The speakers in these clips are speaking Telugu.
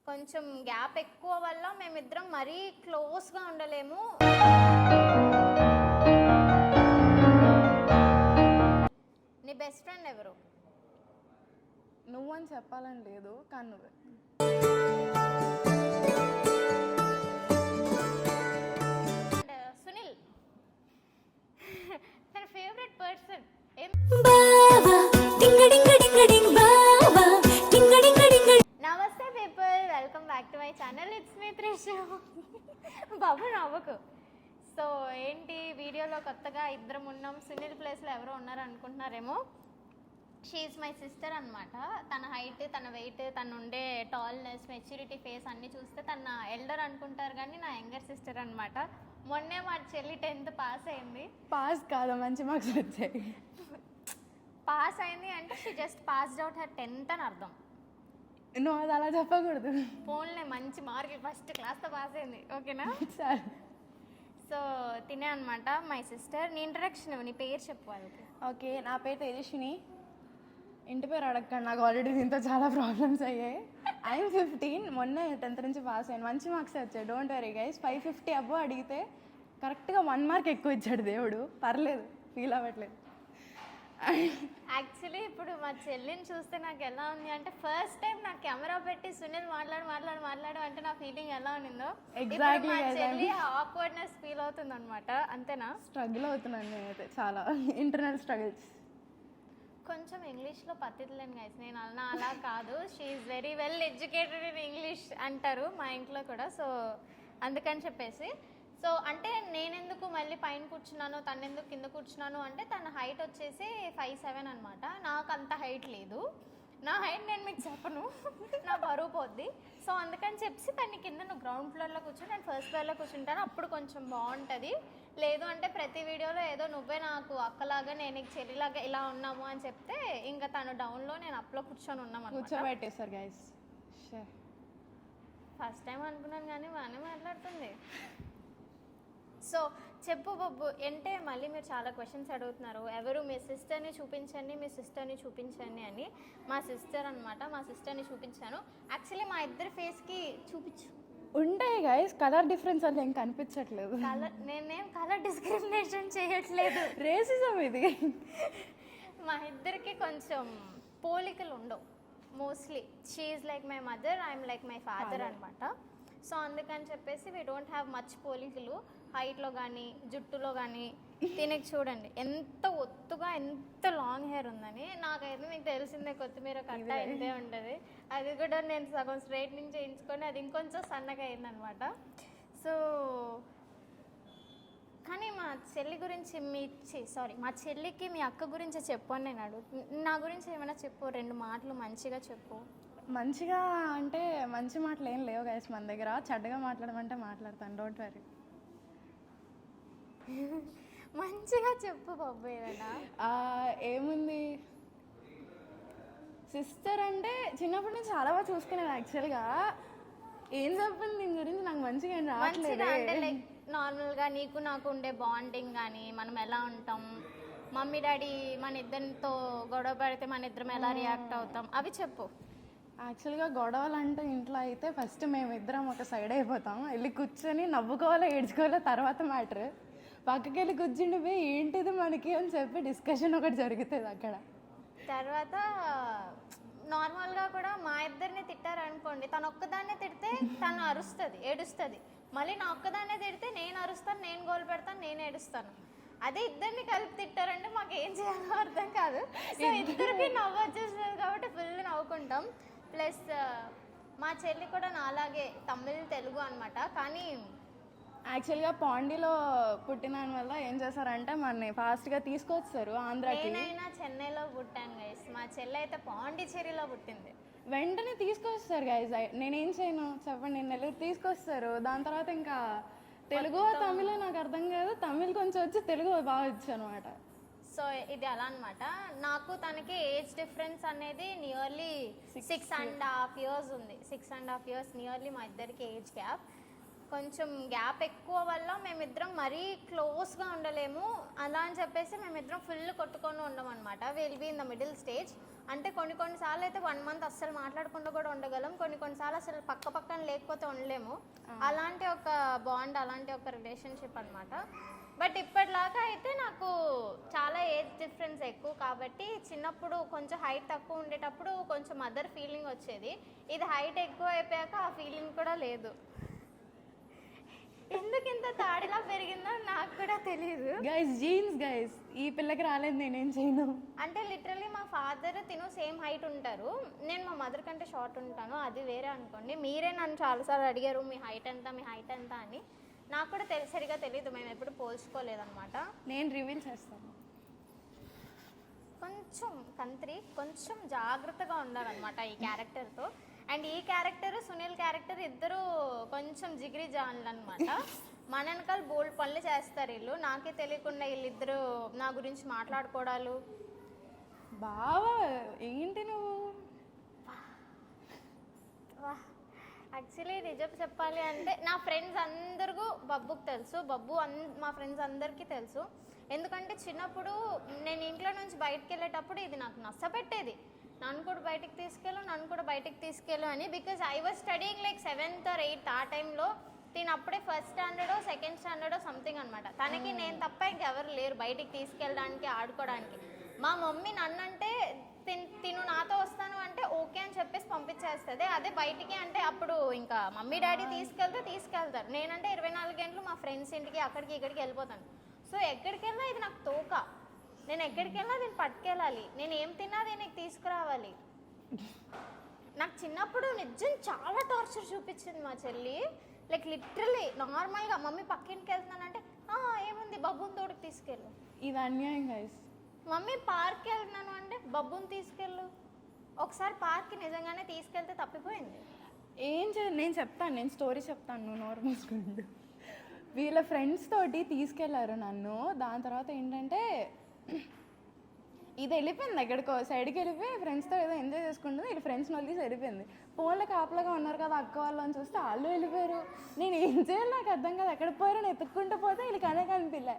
కొంచెం గ్యాప్ ఎక్కువ వల్ల మేమిద్దరం మరీ క్లోజ్గా ఉండలేము. నీ బెస్ట్ ఫ్రెండ్ ఎవరు? నువ్వు అని చెప్పాలని లేదు, కానీ నువ్వే. సునీల్ తన favourite person. Namaste people, welcome back to my channel. It's me Trishu. బాబు నవ్వకు. సో ఏంటి వీడియోలో కొత్తగా ఇద్దరం ఉన్నాం, సునీల్ ప్లేస్లో ఎవరో ఉన్నారు అనుకుంటున్నారేమో. షీఈస్ మై సిస్టర్ అనమాట. తన హైట్, తన వెయిట్, తను ఉండే టాల్నెస్, మెచ్యూరిటీ, ఫేస్ అన్నీ చూస్తే తన ఎల్డర్ అనుకుంటారు, కానీ నా యంగర్ సిస్టర్ అనమాట. మొన్నే మా చెల్లి 10th పాస్ అయింది. పాస్ కాదు, మంచి మార్క్స్ వచ్చాయి. పాస్ అయింది అంటే she just passed out her 10th అని అర్థం. నువ్వు అది అలా చెప్పకూడదు. ఫోన్లే మంచి మార్కులు, ఫస్ట్ క్లాస్తో పాస్ అయింది, ఓకేనా? సరే. సో తినే అనమాట మై సిస్టర్. నీ ఇంట్రడక్షన్, నీ పేరు చెప్పు వాళ్ళకి. ఓకే, నా పేరు తేజస్విని. ఇంటి పేరు అడగండి, నాకు ఆల్రెడీ దీంతో చాలా ప్రాబ్లమ్స్ అయ్యాయి. ఐఎమ్ 15, మొన్నే 10th నుంచి పాస్ అయ్యాను. మంచి మార్క్స్ వచ్చాయి, డోంట్ వరీ గైస్. 550 అబ్బో అడిగితే కరెక్ట్గా 1 మార్క్ ఎక్కువ ఇచ్చాడు దేవుడు. పర్లేదు, ఫీల్ అవ్వట్లేదు. యాక్చువల్లీ ఇప్పుడు మా చెల్లిని చూస్తే నాకు ఎలా ఉంది అంటే, ఫస్ట్ టైం నాకు కెమెరా పెట్టి సునీల్ మాట్లాడు అంటే నా ఫీలింగ్ ఎలా ఉండిందో ఎగ్జాక్ట్లీ మా చెల్లి ఆక్వర్డ్నెస్ ఫీల్ అవుతుంది అనమాట. అంతేనా? స్ట్రగుల్ అవుతున్నాను నేనైతే, చాలా ఇంటర్నల్ స్ట్రగుల్స్. కొంచెం ఇంగ్లీష్లో పత్తిలేను గైస్, నేను అలా కాదు. She is very well educated in English అంటారు మా ఇంట్లో కూడా. సో అందుకని చెప్పేసి, సో అంటే నేనెందుకు మళ్ళీ పైన కూర్చున్నాను, తను ఎందుకు కింద కూర్చున్నాను అంటే, తన హైట్ వచ్చేసి 5'7" అనమాట. నాకు అంత హైట్ లేదు. నా హైట్ నేను మీకు చెప్పను, నా బరువు పోద్ది. సో అందుకని చెప్పి తన కింద నువ్వు గ్రౌండ్ ఫ్లోర్లో కూర్చొని నేను ఫస్ట్ ఫ్లోర్లో కూర్చుంటాను, అప్పుడు కొంచెం బాగుంటుంది. లేదు అంటే ప్రతి వీడియోలో ఏదో నువ్వే నాకు అక్కలాగా, నేను నీకు చెల్లిలాగా ఇలా ఉన్నాము అని చెప్తే, ఇంకా తను డౌన్లో నేను అప్లో కూర్చొని ఉన్నాము. కూర్చోబెట్టేశారు గైస్. ఫస్ట్ టైం అనుకున్నాను కానీ బాగానే మాట్లాడుతుంది. సో చెప్పు బొబ్బు అంటే, మళ్ళీ మీరు చాలా క్వశ్చన్స్ అడుగుతున్నారు, ఎవరు మీ సిస్టర్ని చూపించండి, మీ సిస్టర్ని చూపించండి అని. మా సిస్టర్ అనమాట, మా సిస్టర్ని చూపించాను. యాక్చువల్లీ మా ఇద్దరి ఫేస్కి చూపించు ఉంటాయి గైస్, కలర్ డిఫరెన్స్ అంటే ఏం కనిపించట్లేదు. నేనేం కలర్ డిస్క్రిమినేషన్ చేయట్లేదు, రేసిజం ఇది. మా ఇద్దరికి కొంచెం పోలికలు ఉండవు mostly. She is like my mother, I'm like my father అనమాట. సో అందుకని చెప్పేసి వీ డోంట్ హ్యావ్ మచ్ పోలికలు, హైట్లో కానీ జుట్టులో కానీ. తినకి చూడండి ఎంత ఒత్తుగా, ఎంత లాంగ్ హెయిర్ ఉందని. నాకైతే మీకు తెలిసిందే, కొత్తిమీర కట్ట ఇంతే ఉంటుంది. అది కూడా నేను సగం స్ట్రైట్ నుంచి చేయించుకొని అది ఇంకొంచెం సన్నగా అయిందనమాట. సో కానీ మా చెల్లి గురించి మా చెల్లికి మీ అక్క గురించి చెప్పు అని నేను అడుగు. నా గురించి ఏమైనా చెప్పు, 2 మాటలు మంచిగా చెప్పు. మంచిగా అంటే మంచి మాటలు ఏం లేవు గైస్ మన దగ్గర. చెడ్డగా మాట్లాడమంటే మాట్లాడతాను, డోంట్ వరీ. మంచిగా చెప్పు బాబు. ఏదైనా ఏముంది, సిస్టర్ అంటే చిన్నప్పటి నుంచి చాలా బాగా చూసుకునేది. యాక్చువల్గా ఏం చెప్పండి దీని గురించి నాకు మంచిగా ఏం రావట్లేదు. అంటే లైక్ నార్మల్గా నీకు నాకు ఉండే బాండింగ్ కానీ, మనం ఎలా ఉంటాం, మమ్మీ డాడీ మన ఇద్దరితో గొడవ పడితే మన ఇద్దరం ఎలా రియాక్ట్ అవుతాం, అవి చెప్పు. యాక్చువల్గా గొడవలు అంటే ఇంట్లో అయితే ఫస్ట్ మేమిద్దరం ఒక సైడ్ అయిపోతాం, వెళ్ళి కూర్చొని నవ్వుకోవాలో ఏడ్చుకోవాలో తర్వాత మ్యాటర్. పక్కకి వెళ్ళి కూర్చుండిపోయి ఏంటిది మనకి అని చెప్పి డిస్కషన్ ఒకటి జరుగుతుంది అక్కడ. తర్వాత నార్మల్గా కూడా మా ఇద్దరిని తిట్టారనుకోండి, తను ఒక్కదాన్నే తిడితే తను అరుస్తుంది, ఏడుస్తుంది. మళ్ళీ నా ఒక్కదాన్నే తిడితే నేను అరుస్తాను, నేను గోలు పెడతాను, నేను ఏడుస్తాను. అదే ఇద్దరిని కలిపి తిట్టారంటే మాకు ఏం చేయాలో అర్థం కాదు. సో ఇద్దరికి నవ్వు వచ్చేస్తుంది కాబట్టి ఫుల్ నవ్వుకుంటాం. ప్లస్ మా చెల్లి కూడా నాలాగే తమిళ్ తెలుగు అనమాట. కానీ యాక్చువల్గా పాండీలో పుట్టిన వల్ల ఏం చేశారంటే మనని ఫాస్ట్గా తీసుకొచ్చారు ఆంధ్రాకి. నేనైనా చెన్నైలో పుట్టాను గైస్, మా చెల్లి అయితే పాండిచేరిలో పుట్టింది. వెంటనే తీసుకొస్తారు గైస్. నేనేం చేయను చెప్పండి, నెల్లూరు తీసుకొస్తారు. దాని తర్వాత ఇంకా తెలుగు తమిళ నాకు అర్థం కాదు, తమిళ్ కొంచెం వచ్చి తెలుగు బాగా వచ్చు అనమాట. సో ఇది అలా అనమాట. నాకు తనకి ఏజ్ డిఫరెన్స్ అనేది నియర్లీ 6.5 years ఉంది. 6.5 years నియర్లీ మా ఇద్దరికి ఏజ్ గ్యాప్. కొంచెం గ్యాప్ ఎక్కువ వల్ల మేమిద్దరం మరీ క్లోజ్గా ఉండలేము. అలా అని చెప్పేసి మేమిద్దరం ఫుల్ కొట్టుకొని ఉండం అనమాట. Will be in the middle stage. అంటే కొన్నిసార్లు అయితే 1 month అస్సలు మాట్లాడకుండా కూడా ఉండగలం, కొన్నిసార్లు అసలు పక్కన లేకపోతే ఉండలేము. అలాంటి ఒక బాండ్, అలాంటి ఒక రిలేషన్షిప్ అనమాట. బట్ ఇప్పటిలాగా అయితే నాకు చాలా ఏజ్ డిఫరెన్స్ ఎక్కువ కాబట్టి చిన్నప్పుడు కొంచెం హైట్ తక్కువ ఉండేటప్పుడు కొంచెం మదర్ ఫీలింగ్ వచ్చేది. ఇది హైట్ ఎక్కువ అయిపోయాక ఆ ఫీలింగ్ కూడా లేదు. ఎందుకు ఇంత తాడిలా పెరిగిందో నాకు కూడా తెలియదు. గైస్ జీన్స్ గైస్, ఈ పిల్లకి రాలేదు, నేనేం చేయను. అంటే లిటరలీ మా ఫాదర్ తిను సేమ్ హైట్ ఉంటారు, నేను మా మదర్ కంటే షార్ట్ ఉంటాను, అది వేరే అనుకోండి. మీరే నన్ను చాలాసార్లు అడిగారు మీ హైట్ ఎంత అని. నాకు కూడా సరిగా తెలియదు, మేము ఎప్పుడు పోల్చుకోలేదన్నమాట. నేను రివీల్ చేస్తాను. కొంచెం కొంచెం జాగ్రత్తగా ఉండాలన్నమాట ఈ క్యారెక్టర్తో. అండ్ ఈ క్యారెక్టర్ సునీల్ క్యారెక్టర్ ఇద్దరు కొంచెం జిగిరి జాన్లు అనమాట. మన వెనకాల బోల్డ్ పనులు చేస్తారు వీళ్ళు, నాకే తెలియకుండా వీళ్ళిద్దరు నా గురించి మాట్లాడుకోవడాలు. బావా ఏంటి నువ్వు? యాక్చువల్లీ నిజం చెప్పాలి అంటే నా ఫ్రెండ్స్ అందరికీ బబ్బుకు తెలుసు, మా ఫ్రెండ్స్ అందరికీ తెలుసు. ఎందుకంటే చిన్నప్పుడు నేను ఇంట్లో నుంచి బయటకు వెళ్ళేటప్పుడు ఇది నాకు నచ్చపెట్టేది, నన్ను కూడా బయటికి తీసుకెళ్ళు అని. Because I was studying like 7th or 8th ఆ టైంలో. తిను అప్పుడే 1st standard, 2nd standard something అనమాట. తనకి నేను తప్ప ఇంకెవరు లేరు బయటికి తీసుకెళ్ళడానికి, ఆడుకోవడానికి. మా మమ్మీ నన్నంటే తిను నాతో వస్తాను అంటే ఓకే అని చెప్పేసి పంపించేస్తుంది. అదే బయటికి అంటే అప్పుడు ఇంకా మమ్మీ డాడీ తీసుకెళ్తారు. నేనంటే 24 గంటలు మా ఫ్రెండ్స్ ఇంటికి అక్కడికి ఇక్కడికి వెళ్ళిపోతాను. సో ఎక్కడికి వెళ్ళినా ఇది నాకు తోక, నేను ఎక్కడికి వెళ్ళినా దీన్ని పట్టుకెళ్ళాలి, నేను ఏం తిన్నా దీనికి తీసుకురావాలి. నాకు చిన్నప్పుడు నిజం చాలా టార్చర్ చూపించింది మా చెల్లి. లైక్ లిటరలీ నార్మల్గా మమ్మీ పక్కింటికి వెళ్తున్నానంటే ఏముంది బబ్బుని తోడుకు తీసుకెళ్ళు, ఇది అన్యాయం గైస్. మమ్మీ పార్క్కి వెళ్తున్నాను అంటే బబ్బుని తీసుకెళ్ళు. ఒకసారి పార్క్కి నిజంగానే తీసుకెళ్తే తప్పిపోయింది. నేను చెప్తాను, నేను స్టోరీ చెప్తాను, నువ్వు నార్మల్గా. వీళ్ళ ఫ్రెండ్స్ తోటి తీసుకెళ్లారు నన్ను. దాని తర్వాత ఏంటంటే ఇది వెళ్ళిపోయింది ఎక్కడికో సైడ్కి వెళ్ళిపోయి ఫ్రెండ్స్తో ఏదో ఎంజాయ్ చేసుకుంటుంది. వీళ్ళు ఫ్రెండ్స్ని వదిలేసి వెళ్ళిపోయింది. ఫోన్లో కాపలాగా ఉన్నారు కదా అక్క వాళ్ళని చూస్తే వాళ్ళు వెళ్ళిపోయారు. నేను ఏం చేయాలి నాకు అర్థం కాదు. ఎక్కడికి పోయారో నేను ఎత్తుక్కుంటూ పోతే వీళ్ళకి అనే కనిపించలే.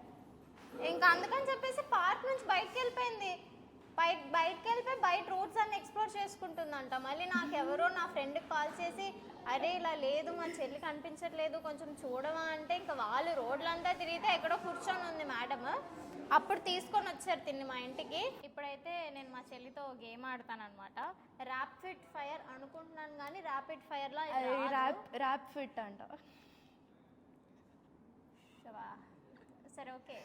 ఇంకా అందుకని చెప్పేసి పార్క్ నుంచి బయటకు వెళ్ళిపోయింది. బయట రోడ్స్ అన్ని ఎక్స్ప్లోర్ చేసుకుంటుందంట. మళ్ళీ నాకెవరో నా ఫ్రెండ్కి కాల్ చేసి అరే ఇలా లేదు మా చెల్లి కనిపించట్లేదు కొంచెం చూడవా అంటే ఇంకా వాళ్ళు రోడ్లంతా తిరిగితే ఎక్కడో కూర్చొని ఉంది మేడం. అప్పుడు తీసుకొని వచ్చారు తిన్ని మా ఇంటికి. ఇప్పుడైతే నేను మా చెల్లితో గేమ్ ఆడతాను అనమాట. ర్యాపిడ్ ఫైర్ అనుకుంటున్నాను కానీ ర్యాపిడ్ ఫైర్లా ర్యాప్ ఫిట్ అంట. సరే okay,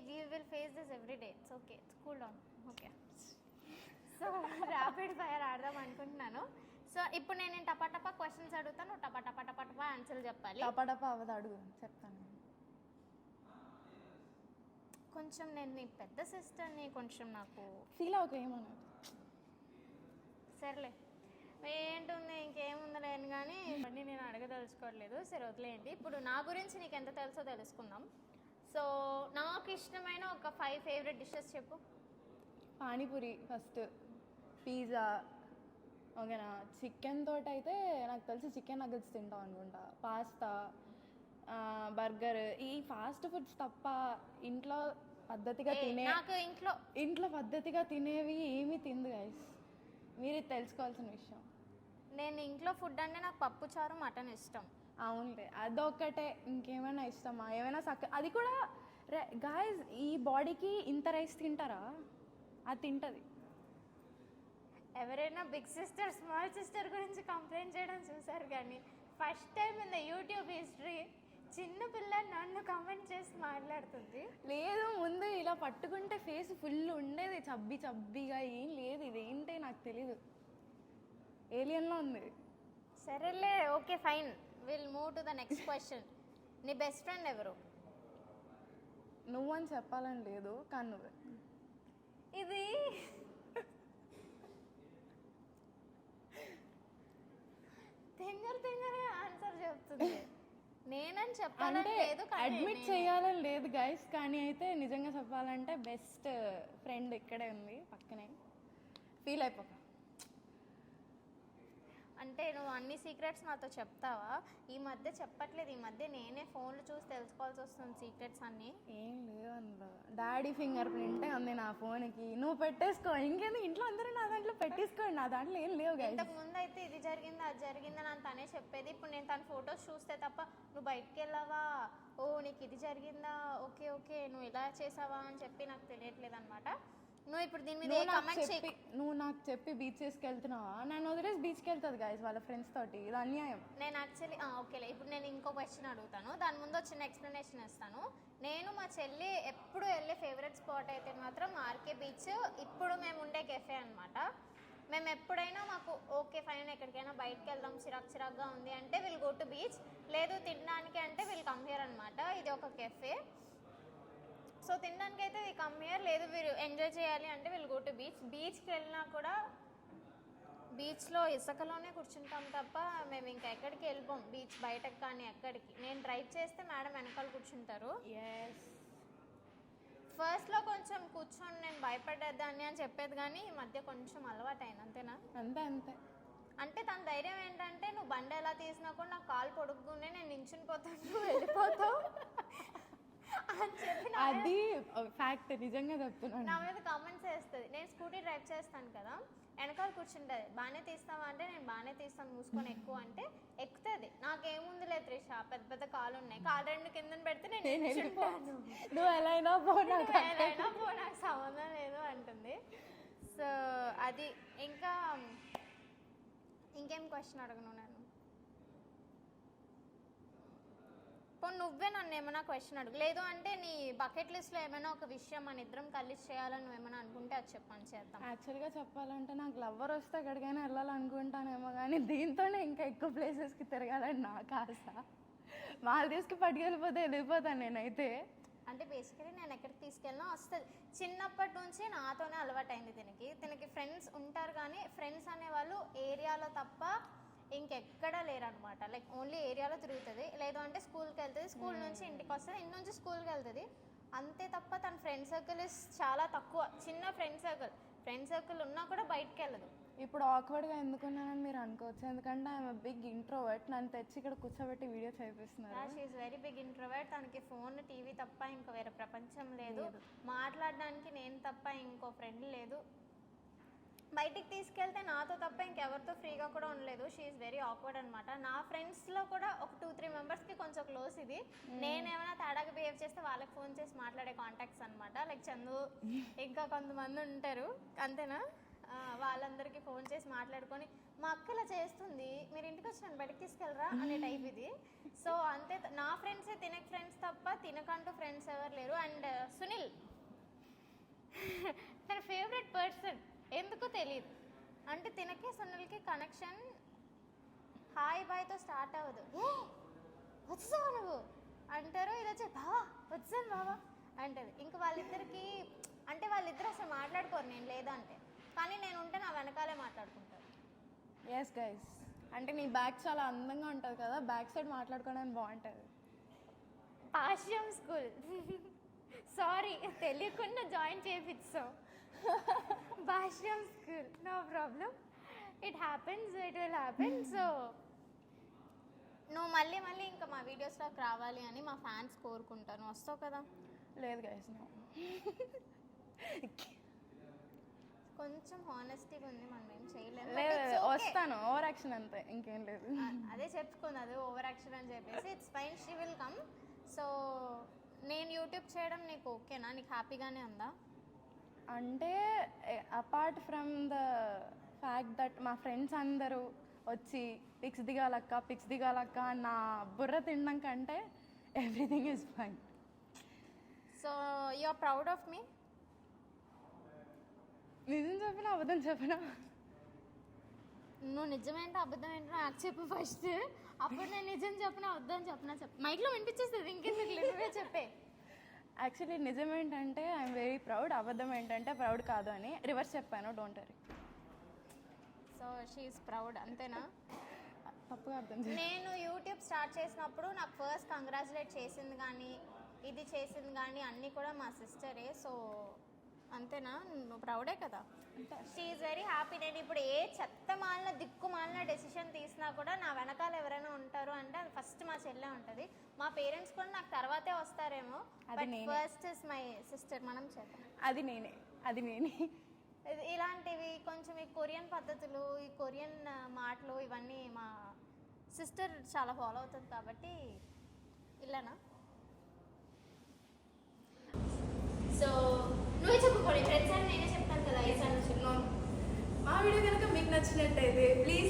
we will face this every day. It's okay, it's cool down. Okay, so rapid fire ఆడదాం అనుకుంటున్నాను. సో ఇప్పుడు నేను టపా క్వశ్చన్స్ అడుగుతాను, టపా ఆన్సర్లు చెప్పాలి. టపా అవదు, అడుగు చెప్తాను. కొంచెం నేను నీ పెద్ద సిస్టర్ని, కొంచెం నాకు ఫీల్ అవుతా ఏమన్నా. సరేలే ఏంటుంది ఇంకేముందలేను కానీ ఇవన్నీ నేను అడగదలుచుకోవట్లేదు. సరే వదిలేయండి. ఇప్పుడు నా గురించి నీకు ఎంత తెలుసో తెలుసుకుందాం. సో నాకు ఇష్టమైన ఒక 5 ఫేవరెట్ డిషెస్ చెప్పు. పానీపూరి ఫస్ట్, పిజ్జా, ఓకేనా. చికెన్ తోటి అయితే నాకు తెలిసి చికెన్ నగ్గెట్స్ తింటాం అనుకుంటా. పాస్తా, బర్గర్, ఈ ఫాస్ట్ ఫుడ్స్ తప్ప ఇంట్లో పద్ధతిగా ఇంట్లో పద్ధతిగా తినేవి ఏమీ తిందు గైస్. మీరు ఇది తెలుసుకోవాల్సిన విషయం. నేను ఇంట్లో ఫుడ్ అంటే నాకు పప్పు చారు మటన్ ఇష్టం. అవునులే అదొక్కటే, ఇంకేమైనా ఇష్టమా? ఏమైనా అది కూడా గాయస్ ఈ బాడీకి ఇంత రైస్ తింటారా? అది తింటుంది. ఎవరైనా బిగ్ సిస్టర్ స్మాల్ సిస్టర్ గురించి కంప్లైంట్ చేయడం చూసారు కానీ first time in the YouTube history చిన్న పిల్ల నన్ను కామెంట్ చేసి మాట్లాడుతుంది. లేదు ముందు ఇలా పట్టుకుంటే ఫేస్ ఫుల్ ఉండేది, చబ్బిగా. ఏం లేదు, ఇది ఏంటి నాకు తెలీదు, ఏలియన్లో ఉంది. సరేలే okay fine, will move to the next question. నీ బెస్ట్ ఫ్రెండ్ ఎవరు? నువ్వని చెప్పాలని లేదు కానీ నువ్వే. ఇది తింగరే ఆన్సర్ చెప్తుంది. నేనని చెప్పాలని లేదు, అడ్మిట్ చేయాలని లేదు గైస్. కానీ అయితే నిజంగా చెప్పాలంటే బెస్ట్ ఫ్రెండ్ ఇక్కడే ఉంది పక్కనే, ఫీల్ అయిపోక. అంటే నువ్వు అన్ని సీక్రెట్స్ నాతో చెప్తావా? ఈ మధ్య చెప్పట్లేదు, ఈ మధ్య నేనే ఫోన్లు చూసి తెలుసుకోవాల్సి వస్తుంది సీక్రెట్స్ అన్నీ. ఏం లేవు అందులో, డాడీ ఫింగర్ ప్రింటే ఉంది నా ఫోన్కి, నువ్వు పెట్టేసుకో. ఇంకేంది, ఇంట్లో అందరూ నా దాంట్లో పెట్టేసుకోండి, నా దాంట్లో ఏం లేవు గైస్. ఇంతకు ముందు అయితే ఇది జరిగింది అది జరిగిందని అని తనే చెప్పేది. ఇప్పుడు నేను తన ఫొటోస్ చూస్తే తప్ప నువ్వు బయటికి వెళ్ళావా, ఓ నీకు ఇది జరిగిందా, ఓకే ఓకే నువ్వు ఇలా చేసావా అని చెప్పి నాకు తెలియట్లేదు అనమాట. నువ్వు ఇప్పుడు దీని మీద నువ్వు నాకు చెప్పి బీచెస్కి వెళ్తున్నావా, నన్ను వదిలేసి బీచ్కి వెళ్తుంది గైస్ వాళ్ళ ఫ్రెండ్స్ తోటి, ఇది అన్యాయం. నేను యాక్చువల్లీ ఓకేలే, ఇప్పుడు నేను ఇంకో క్వశ్చన్ అడుగుతాను, దాని ముందు చిన్న ఎక్స్ప్లెనేషన్ ఇస్తాను. నేను మా చెల్లి ఎప్పుడు వెళ్ళే ఫేవరెట్ స్పాట్ అయితే మాత్రం ఆర్కే బీచ్, ఇప్పుడు మేము ఉండే కెఫే అనమాట. మేము ఎప్పుడైనా మాకు ఓకే ఫైన్ ఎక్కడికైనా బయటకు వెళ్దాం చిరాక్గా ఉంది అంటే విల్ గో టు బీచ్, లేదు తినడానికి అంటే విల్ కమ్ హియర్ అనమాట. ఇది ఒక కెఫే, సో తినడానికి అయితే వి కమ్ హియర్, లేదు వీరు ఎంజాయ్ చేయాలి అంటే విల్ గో టు బీచ్. బీచ్కి వెళ్ళినా కూడా బీచ్లో ఇసుకలోనే కూర్చుంటాం తప్ప మేము ఇంకా ఎక్కడికి వెళ్ళిపోం, బీచ్ బయటకు కానీ ఎక్కడికి. నేను డ్రైవ్ చేస్తే మేడం వెనకాల కూర్చుంటారు. ఫస్ట్లో కొంచెం కూర్చొని నేను భయపడేదాన్ని అని చెప్పేది, కానీ ఈ మధ్య కొంచెం అలవాటు అయింది. అంతేనా? అంతే. అంటే తన ధైర్యం ఏంటంటే నువ్వు బండి ఎలా తీసినా కూడా నాకు కాలు పొడుగ్గునే నేను నించుని పోతాను, నువ్వు వెళ్ళిపోతావు అని చెప్పి అది ఫ్యాక్ట్, నిజంగా చెప్తున్నాను. నా మీద కామెంట్స్ వేస్తుంది. నేను స్కూటీ డ్రైవ్ చేస్తాను కదా, వెనకాల కూర్చుంటుంది, బాగానే తీస్తావా అంటే నేను బాగానే తీస్తాను మూసుకొని ఎక్కువ అంటే ఎక్కుతుంది. నాకేముందిలే త్రిష, పెద్ద పెద్ద కాలు ఉన్నాయి, కాలు రెండు కింద పెడితే నేను కూర్చుంటాను, నువ్వు ఎలా అయినా పో నాకు సంబంధం లేదు అంటుంది. సో అది. ఇంకేం క్వశ్చన్ అడగను నేను? నువ్వే నన్ను ఏమైనా క్వశ్చన్ అడుగు, లేదు అంటే నీ బకెట్ లిస్ట్లో ఏమైనా ఒక విషయం మన ఇద్దరం కలిసి చేయాలని నువ్వు ఏమైనా అనుకుంటే అది చెప్పని చేద్దాం. యాక్చువల్గా చెప్పాలంటే నాకు లవ్వర్ వస్తే ఎక్కడికైనా వెళ్ళాలనుకుంటానేమో, కానీ దీంతోనే ఇంకా ఎక్కువ ప్లేసెస్కి తిరగాలని నాకు ఆశ. మాల్దీవ్స్కి పట్టుకెళ్ళిపోతే వెళ్ళిపోతాను నేనైతే. అంటే బేసికలీ నేను ఎక్కడికి తీసుకెళ్ళినా వస్తుంది. చిన్నప్పటి నుంచి నాతోనే అలవాటైంది తినకి ఫ్రెండ్స్ ఉంటారు, కానీ ఫ్రెండ్స్ అనేవాళ్ళు ఏరియాలో తప్ప ఇంకెక్కడా లేరనమాట. లైక్ ఓన్లీ ఏరియాలో తిరుగుతుంది, లేదు అంటే స్కూల్కి వెళ్తుంది, స్కూల్ నుంచి ఇంటికి వస్తుంది, ఇంటి నుంచి స్కూల్కి వెళ్తుంది, అంతే తప్ప తన ఫ్రెండ్ సర్కిల్ చాలా తక్కువ. చిన్న ఫ్రెండ్ సర్కిల్ ఉన్నా కూడా బయటకు వెళ్ళదు. ఇప్పుడు ఆక్వర్డ్గా ఎందుకున్నానని మీరు అనుకోవచ్చు, ఎందుకంటే ఐఎమ్ బిగ్ ఇంట్రోవర్ట్, నన్ను తెచ్చి ఇక్కడ కూర్చోబెట్టి వీడియో చేపిస్తున్నారు. She is very big introvert. తనకి ఫోన్ టీవీ తప్ప ఇంకా వేరే ప్రపంచం లేదు, మాట్లాడడానికి నేను తప్ప ఇంకో ఫ్రెండ్ లేదు, బయటికి తీసుకెళ్తే నాతో తప్ప ఇంకెవరితో ఫ్రీగా కూడా ఉండలేదు. షీఈస్ వెరీ ఆక్వర్డ్ అనమాట. నా ఫ్రెండ్స్లో కూడా ఒక 2-3 మెంబర్స్కి కొంచెం క్లోజ్ ఇది. నేనేమైనా తేడాగా బిహేవ్ చేస్తే వాళ్ళకి ఫోన్ చేసి మాట్లాడే కాంటాక్ట్స్ అనమాట. లైక్ చందు ఇంకా కొంతమంది ఉంటారు, అంతేనా? వాళ్ళందరికీ ఫోన్ చేసి మాట్లాడుకొని మా అక్క ఇలా చేస్తుంది, మీరు ఇంటికి వచ్చి నన్ను బయటకు తీసుకెళ్ళరా అనే టైప్ ఇది. సో అంతే, నా ఫ్రెండ్సే తినక ఫ్రెండ్స్ తప్ప తినకంటూ ఫ్రెండ్స్ ఎవరు లేరు. అండ్ సునీల్ తన ఫేవరెట్ పర్సన్, ఎందుకో తెలియదు, అంటే తినకి సునీల్కి కనెక్షన్ హాయ్ బాయ్తో స్టార్ట్ అవ్వదు. వచ్చేసావా నువ్వు అంటారు, ఇది వచ్చే బావా వచ్చాను బావా అంటది. ఇంకా వాళ్ళిద్దరికి అంటే వాళ్ళిద్దరు అసలు మాట్లాడుకోరు నేను లేదంటే, కానీ నేను ఉంటే నా వెనకాలే మాట్లాడుకుంటారు. ఎస్ గైస్, అంటే నీ బ్యాక్ చాలా అందంగా ఉంటుంది కదా, బ్యాక్ సైడ్ మాట్లాడుకోవడానికి బాగుంటుంది. పాశ్యం స్కూల్ సారీ తెలియకుండా జాయిన్ చేయించాం. Bhashyam school, no problem, it happens, it will happen. So నువ్వు మళ్ళీ ఇంకా మా వీడియోస్లోకి రావాలి అని మా ఫ్యాన్స్ కోరుకుంటాను, వస్తావు కదా? లేదు గైస్, కొంచెం హానెస్టీగా ఉంది, మనం ఏం చేయలేదు. లేదు వస్తాను, ఓవర్ యాక్షన్ అంతే, ఇంకేం లేదు. అదే చెప్పుకుంది, అదే ఓవర్ యాక్షన్ అని చెప్పేసి. It's fine, she will come. So నేను యూట్యూబ్ చేయడం నీకు ఓకేనా, నీకు హ్యాపీగానే ఉందా? అంటే apart from the fact that మా ఫ్రెండ్స్ అందరూ వచ్చి పిక్స్ దిగాలక్క నా బుర్ర తినడం కంటే everything is fine. So you are proud of me? నిజం చెప్పినా అబద్ధం చెప్పినా? నువ్వు నిజమేంటో అబద్ధం ఏంటో నాకు చెప్పు ఫస్ట్, అప్పుడు నేను నిజం చెప్పినా అబద్ధం చెప్పినా చెప్పు. మైక్లో వినిపించేస్తుంది, ఇంకెందుకు నువ్వే చెప్పే. యాక్చువల్లీ నిజం ఏంటంటే ఐఎమ్ వెరీ ప్రౌడ్, అబద్ధం ఏంటంటే ప్రౌడ్ కాదు అని రివర్స్ చెప్పాను, don't worry. So she is proud, అంతేనా? తప్పుగా అర్థం. నేను యూట్యూబ్ స్టార్ట్ చేసినప్పుడు నాకు ఫస్ట్ కంగ్రాచులేట్ చేసింది కానీ ఇది చేసింది కానీ అన్నీ కూడా మా సిస్టరే. సో అంతేనా? నువ్వు ప్రౌడే కదా. అంటే షీఈ్ వెరీ హ్యాపీ. నేను ఇప్పుడు ఏ చెత్త మాలిన దిక్కు మాలిన డెసిషన్ తీసినా కూడా నా వెనకాల ఎవరైనా ఉంటారు అంటే అది ఫస్ట్ మా చెల్లె ఉంటుంది. మా పేరెంట్స్ కూడా నాకు తర్వాతే వస్తారేమో, but first is my sister. మనం చేద్దాం. అది నేనే ఇలాంటివి కొంచెం ఈ కొరియన్ పద్ధతులు, ఈ కొరియన్ మాటలు ఇవన్నీ మా సిస్టర్ చాలా ఫాలో అవుతుంది కాబట్టి ఇలానా. సో నువ్వే చెప్పుకోండి ఫ్రెండ్స్ అని నేనే చెప్తాను కదా. ఈ సార్ మా వీడియో కనుక మీకు నచ్చినట్టయితే ప్లీజ్